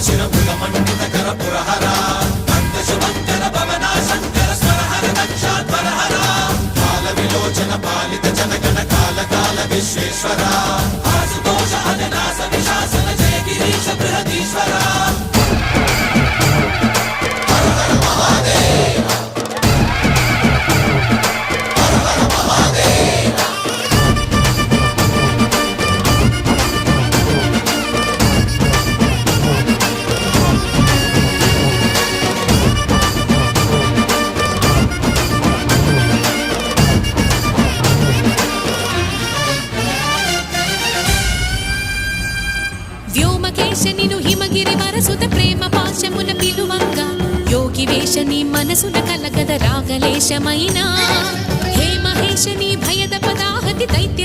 శిరముల మండిత కర పురహర కంద శుభంకర భవనా శంకర స్వరహర దక్షాధ్వరహర కాల విలోచన పాలిత జనగణ కాల కాల విశ్వేశ్వర ఆశుతోష అజనాశ విశాసన జయ గిరీశ బృహదీశ్వర హర హర మహాదేవ హర హర మహాదేవ వ్యోమకేశనిను హిమగిరి వరసుత ప్రేమ పాశమున పిలువంగా యోగి వేషని మనసున కలగద రాగలేశమైనా హే మహేశని భయద పదాహతి దైత్య